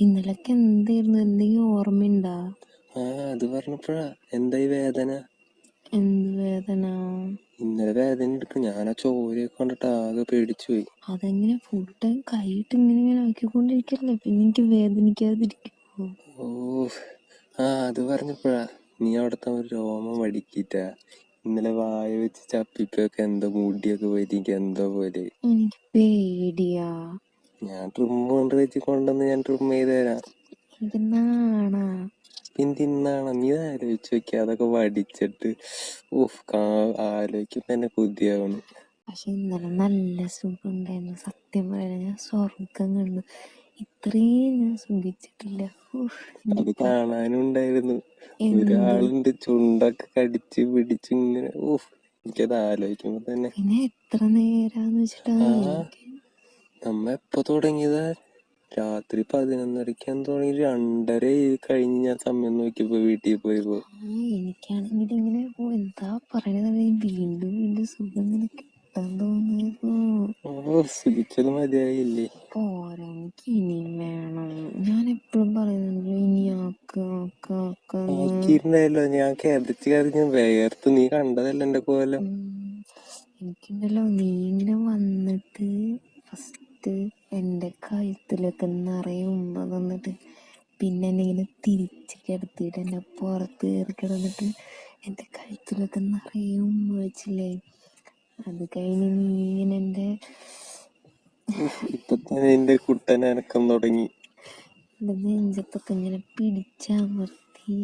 ഇന്നലൊക്കെ എന്തായിരുന്നു, എന്തെങ്കിലും ഓർമ്മയുണ്ടാ? അത് പറഞ്ഞപ്പോഴാ എന്തായി വേദന? എന്ത് വേദന? ഇന്നലെ വേദന എടുക്കും. ഞാൻ ആ ചോരയൊക്കെ കണ്ടിട്ട് ആകെ പേടിച്ചു പോയി. അതെങ്ങനെ ഫുൾ ടൈം കൈയിട്ട് ഇങ്ങനെ ആക്കിക്കൊണ്ടിരിക്കല്ലേ, പിന്നെ എനിക്ക് വേദനിക്കാതിരിക്കുമോ? അത് പറഞ്ഞപ്പോഴാ നീ അവിടുത്തെ ഒരു രോമം വടിക്കിട്ടാ. ഇന്നലെ വായ വെച്ച് ചപ്പിപ്പൊക്കെ എന്തോ മുടിയൊക്കെ പോയിട്ട് എനിക്ക് എന്തോ പോലെ. എനിക്ക് പേടിയാ. ഞാൻ ട്രിം കൊണ്ട് വെച്ച് കൊണ്ടുവന്ന് ഞാൻ ട്രിം ചെയ്ത് തരാം. എനിക്ക് നാണാ. പിന്നെ തിന്നാണ് നീ ആലോചിച്ച് നോക്കി അതൊക്കെ വടിച്ചിട്ട്. ആലോചിക്കുമ്പോ തന്നെ കൊതിയാവുന്നു. പക്ഷെ ഇന്നലെ നല്ല സുഖം ഉണ്ടായിരുന്നു, സത്യം പറയാൻ. ഞാൻ സ്വർഗം കണ്ടു. ഇത്രയും ഞാൻ സുഖിച്ചിട്ടില്ല. അത് കാണാനും ഉണ്ടായിരുന്നു. എന്ത്? ഒരാളുണ്ട് ചുണ്ടൊക്കെ കടിച്ച് പിടിച്ച് ഇങ്ങനെ. എനിക്കത് ആലോചിക്കുമ്പോ തന്നെ. പിന്നെ എത്ര നേരാന്ന് വെച്ചിട്ടാ? നമ്മ എപ്പോ തുടങ്ങിയതാ? രാത്രി 11:30 തുടങ്ങി. 2:30 കഴിഞ്ഞ് ഞാൻ സമയം നോക്കിയപ്പോ വീട്ടിൽ പോയപ്പോ. എനിക്കാണെങ്കിൽ ഇങ്ങനെ എന്താ പറയണത്, വീണ്ടും വീണ്ടും സുഖം ഇങ്ങനെ കിട്ടാൻ തോന്നുന്നു. സുഖിച്ചത് മതിയായില്ലേ? പോരാ, എനിക്ക് ഇനിയും വേണം. ഞാൻ എപ്പോഴും പറയുന്നുണ്ടല്ലോ ഇനി ആക്കിയിരുന്നല്ലോ. ഞാൻ കിതച്ച് കരഞ്ഞ് വേർത്ത്. നീ കണ്ടതല്ല എന്റെ കോലം. എനിക്കുണ്ടല്ലോ, നീ ഇങ്ങനെ വന്നിട്ട് ഫസ്റ്റ് എൻ്റെ കഴുത്തിലൊക്കെ നിറയെ ഉമ്മ തന്നിട്ട്, പിന്നെ എന്നെ ഇങ്ങനെ തിരിച്ച് കിടത്തിയിട്ട് എന്നെ പുറത്ത് കയറി കിടന്നിട്ട് എൻ്റെ കഴുത്തിലൊക്കെ നിറയെ ഉമ്മ വെച്ചില്ലേ. അത് കഴിഞ്ഞ് നീ ഇങ്ങനെ എൻ്റെ ഇപ്പൊ തന്നെ എന്റെ കുട്ടൻ അനക്കം തുടങ്ങി. എൻ്റെ നെഞ്ചത്തൊക്കെ ഇങ്ങനെ പിടിച്ചമർത്തി